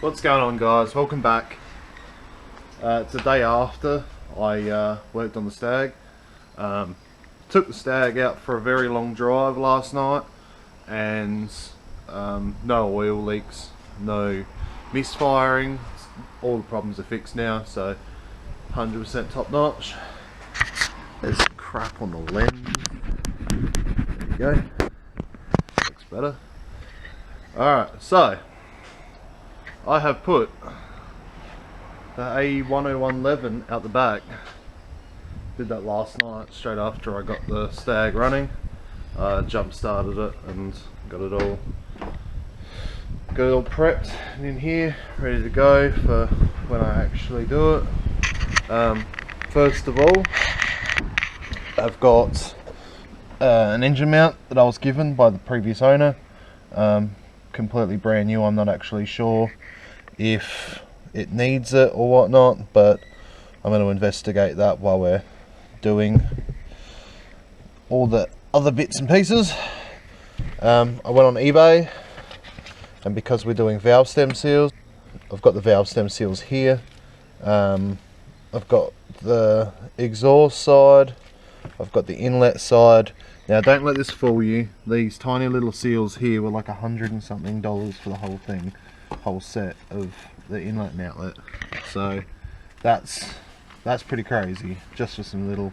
What's going on, guys? Welcome back. It's the day after I worked on the Stag. Took the Stag out for a very long drive last night, and no oil leaks, no misfiring. All the problems are fixed now, so 100% top notch. There's some crap on the lens. There you go. Looks better. Alright, so I have put the AE101 Levin out the back. Did that last night straight after I got the Stag running. Jump started it and got it all prepped and in here, ready to go for when I actually do it. First of all, I've got an engine mount that I was given by the previous owner. Completely brand new. I'm not actually sure if it needs it or whatnot, but I'm going to investigate that while we're doing all the other bits and pieces. I went on eBay, and because we're doing valve stem seals, I've got the valve stem seals here. I've got the exhaust side, I've got the inlet side. Now don't let this fool you, these tiny little seals here were like $100 and something for the whole thing, whole set of the inlet and outlet. So that's pretty crazy, just for some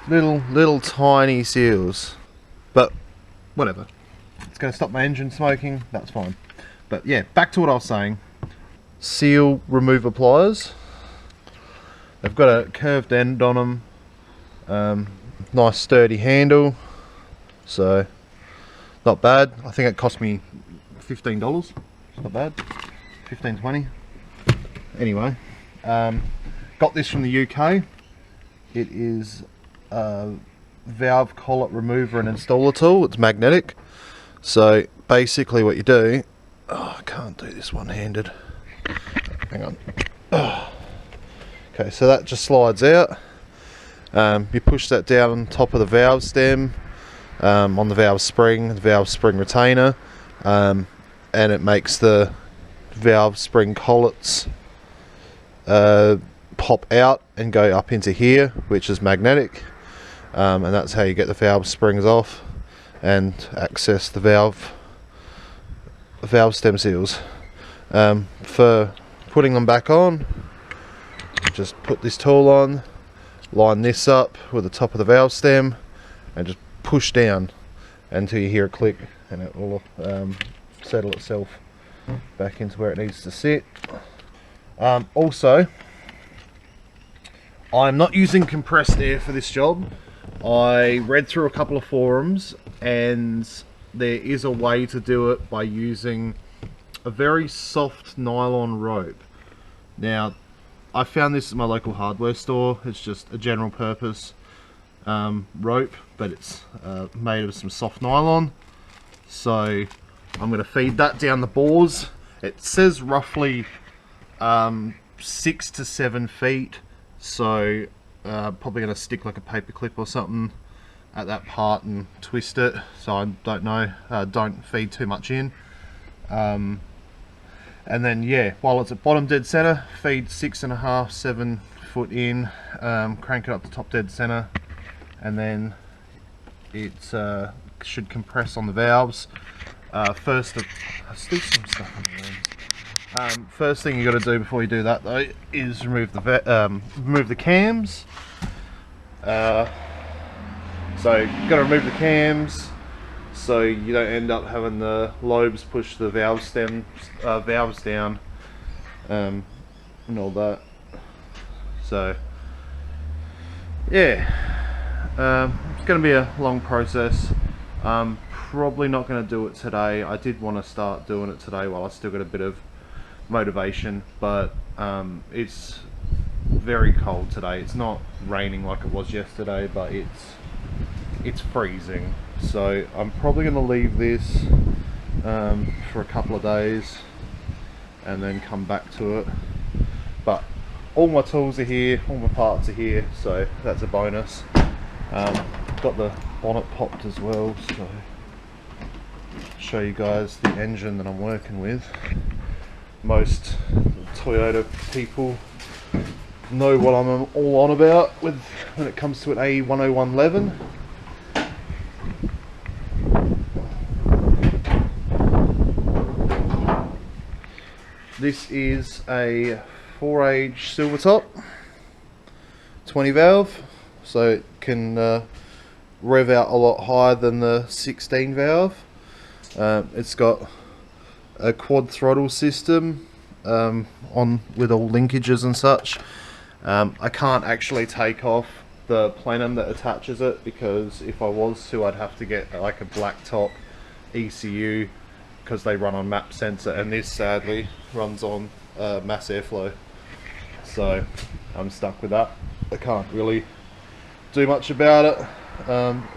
little tiny seals. But whatever, it's going to stop my engine smoking, that's fine. But yeah, back to what I was saying. Seal remover pliers. They've got a curved end on them. Nice sturdy handle. So not bad. I think it cost me $15. It's not bad. 15, 20. Anyway, got this from the UK. It is a valve collet remover and installer tool. It's magnetic. So basically what you do, I can't do this one-handed. Hang on. Okay, so that just slides out. You push that down on top of the valve stem, on the valve spring retainer, and it makes the valve spring collets pop out and go up into here, which is magnetic, and that's how you get the valve springs off and access the valve stem seals. For putting them back on, just put this tool on, line this up with the top of the valve stem, and just push down until you hear a click, and it will settle itself back into where it needs to sit. Also, I'm not using compressed air for this job. I read through a couple of forums, and there is a way to do it by using a very soft nylon rope. Now, I found this at my local hardware store. It's just a general purpose rope, but it's made of some soft nylon. So I'm going to feed that down the bores. It says roughly 6 to 7 feet, so probably going to stick like a paper clip or something at that part and twist it, so I don't know, don't feed too much in. And then yeah, while it's at bottom dead center, feed 6.5, 7 foot in, crank it up to top dead center, and then it should compress on the valves. First thing you got to do before you do that though is remove the cams. So you got to remove the cams so you don't end up having the lobes push the valves down, and all that. So yeah, it's going to be a long process. Probably not going to do it today. I did want to start doing it today while I still got a bit of motivation, but it's very cold today. It's not raining like it was yesterday, but it's freezing. So I'm probably going to leave this for a couple of days and then come back to it. But all my tools are here, all my parts are here, so that's a bonus. Got the bonnet popped as well, so show you guys the engine that I'm working with. most Toyota people know what I'm all on about with when it comes to an AE101 Levin. This is a 4-age silver top, 20 valve, so it can rev out a lot higher than the 16 valve. It's got a quad throttle system on with all linkages and such. I can't actually take off the plenum that attaches it, because if I was to, I'd have to get like a black top ECU, because they run on map sensor, and this sadly runs on mass airflow, so I'm stuck with that. I can't really do much about it,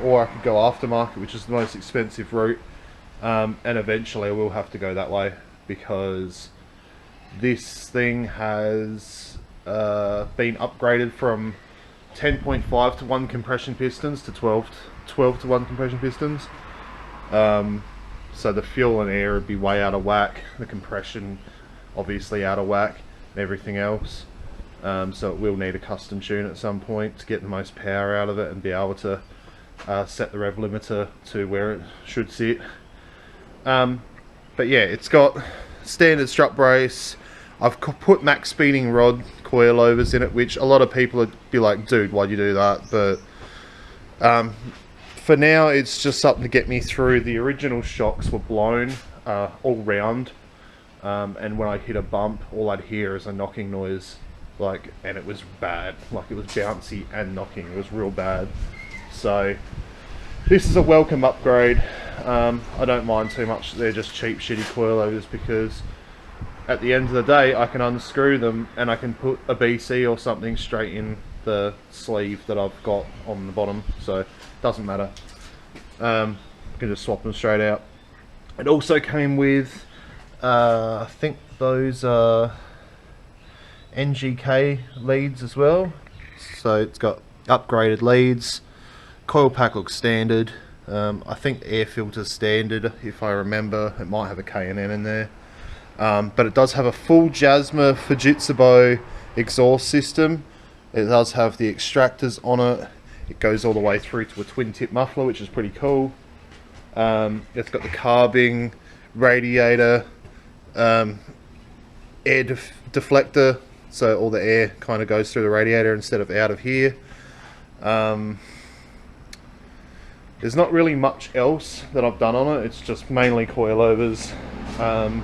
or I could go aftermarket, which is the most expensive route, and eventually I will have to go that way, because this thing has been upgraded from 10.5 to 1 compression pistons to 12 to 1 compression pistons. So the fuel and air would be way out of whack, the compression obviously out of whack, and everything else. So it will need a custom tune at some point to get the most power out of it and be able to set the rev limiter to where it should sit. But yeah, it's got standard strut brace. I've put max speeding rod coilovers in it, which a lot of people would be like, dude, why'd you do that? But for now, it's just something to get me through. The original shocks were blown all round, and when I hit a bump, all I'd hear is a knocking noise, and it was bad. Like, it was bouncy and knocking. It was real bad. So this is a welcome upgrade. I don't mind too much. They're just cheap, shitty coilovers, because at the end of the day, I can unscrew them and I can put a BC or something straight in the sleeve that I've got on the bottom, so it doesn't matter. I can just swap them straight out. It also came with I think those NGK leads as well, so it's got upgraded leads. Coil pack looks standard. I think the air filter's standard, if I remember. It might have a K&N in there, but it does have a full Jasma Fujitsu exhaust system. It does have the extractors on it. It goes all the way through to a twin tip muffler, which is pretty cool. It's got the carbing, radiator, air deflector, so all the air kind of goes through the radiator instead of out of here. There's not really much else that I've done on it. It's just mainly coilovers, and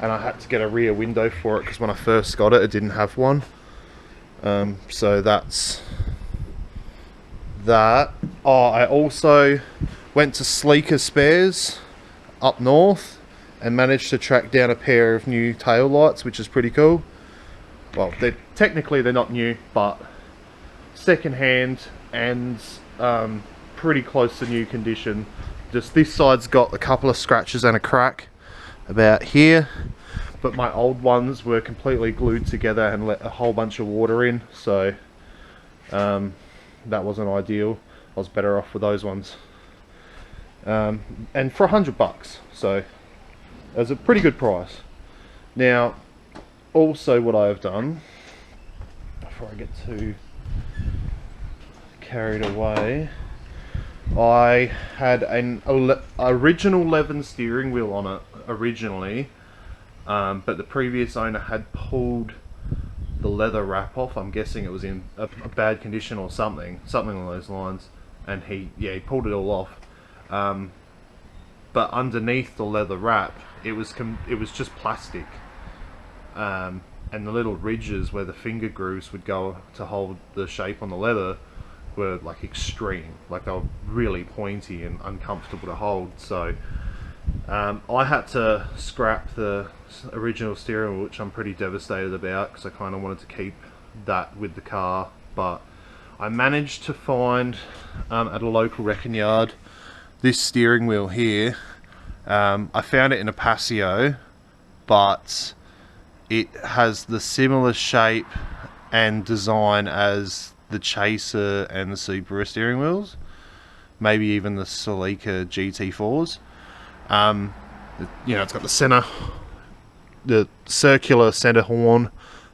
I had to get a rear window for it because when I first got it, it didn't have one. So that's that. Oh, I also went to Sleeker Spares up north and managed to track down a pair of new tail lights, which is pretty cool. Well, technically they're not new, but second hand and pretty close to new condition. Just this side's got a couple of scratches and a crack about here, but my old ones were completely glued together and let a whole bunch of water in, so that wasn't ideal. I was better off with those ones, and for $100, so it was a pretty good price. Now, also what I have done, before I get too carried away, I had an original Levin steering wheel on it originally, but the previous owner had pulled the leather wrap off. I'm guessing it was in a bad condition or something along those lines, and he pulled it all off. But underneath the leather wrap, it was just plastic, and the little ridges where the finger grooves would go to hold the shape on the leather were like extreme, like they were really pointy and uncomfortable to hold. So I had to scrap the original steering wheel, which I'm pretty devastated about because I kind of wanted to keep that with the car. But I managed to find at a local wrecking yard this steering wheel here. I found it in a Paseo, but it has the similar shape and design as the Chaser and the Subaru steering wheels, maybe even the Celica GT4s. You know, it's got the center the circular center horn.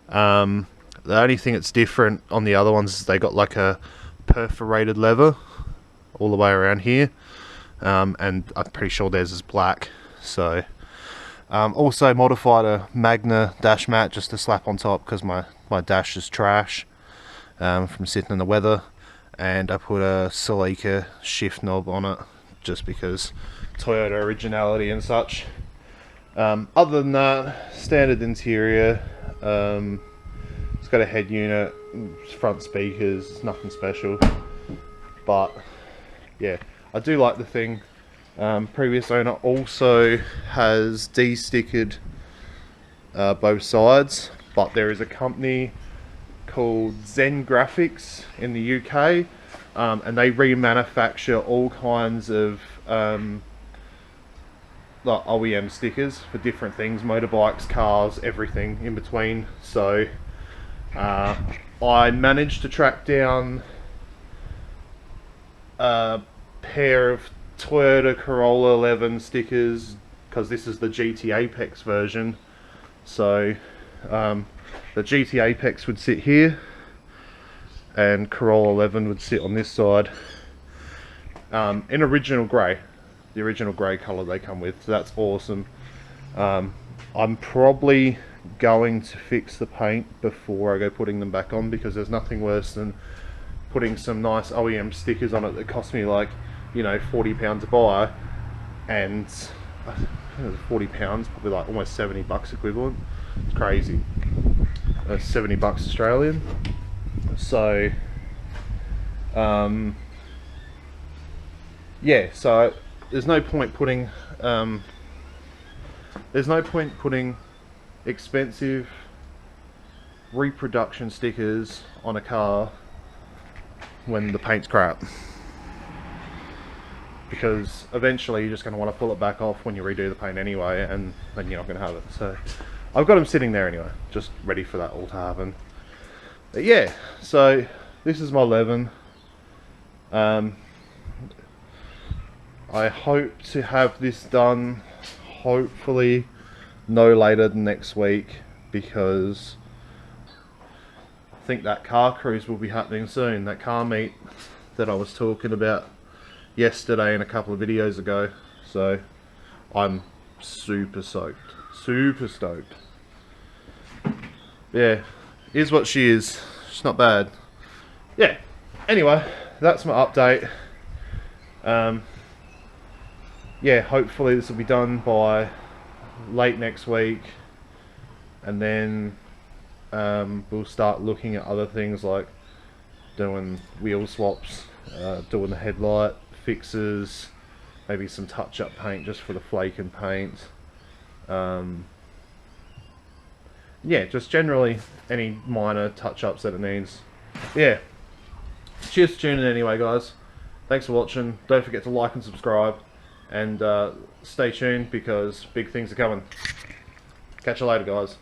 The only thing that's different on the other ones is they got like a perforated lever all the way around here, and I'm pretty sure theirs is black. So also modified a Magna dash mat just to slap on top because my dash is trash from sitting in the weather, and I put a Celica shift knob on it just because Toyota originality and such. Other than that, standard interior. It's got a head unit, front speakers, nothing special, but yeah, I do like the thing. Previous owner also has de-stickered both sides, but there is a company called Zen Graphics in the UK, and they remanufacture all kinds of like OEM stickers for different things, motorbikes, cars, everything in between. So I managed to track down a pair of Toyota Corolla Levin stickers because this is the GT Apex version. So the GT Apex would sit here and Corolla Levin would sit on this side, in original grey, the original grey colour they come with, so that's awesome. I'm probably going to fix the paint before I go putting them back on, because there's nothing worse than putting some nice OEM stickers on it that cost me like, you know, £40 to buy, and I think it was £40, probably like almost $70 equivalent. It's crazy. 70 bucks Australian. So yeah, so there's no point putting expensive reproduction stickers on a car when the paint's crap, because eventually you're just going to want to pull it back off when you redo the paint anyway, and then you're not going to have it. So I've got them sitting there anyway, just ready for that all to happen. But yeah, so this is my Levin. I hope to have this done hopefully no later than next week, because I think that car cruise will be happening soon, that car meet that I was talking about yesterday and a couple of videos ago. So I'm super stoked. Yeah, is what she is. She's not bad. Yeah, anyway, that's my update. Yeah, hopefully this will be done by late next week, and then we'll start looking at other things like doing wheel swaps, doing the headlight fixes, maybe some touch-up paint just for the flake and paint. Yeah, just generally any minor touch-ups that it needs. Yeah, cheers for tuning in anyway, guys. Thanks for watching. Don't forget to like and subscribe, and stay tuned because big things are coming. Catch you later, guys.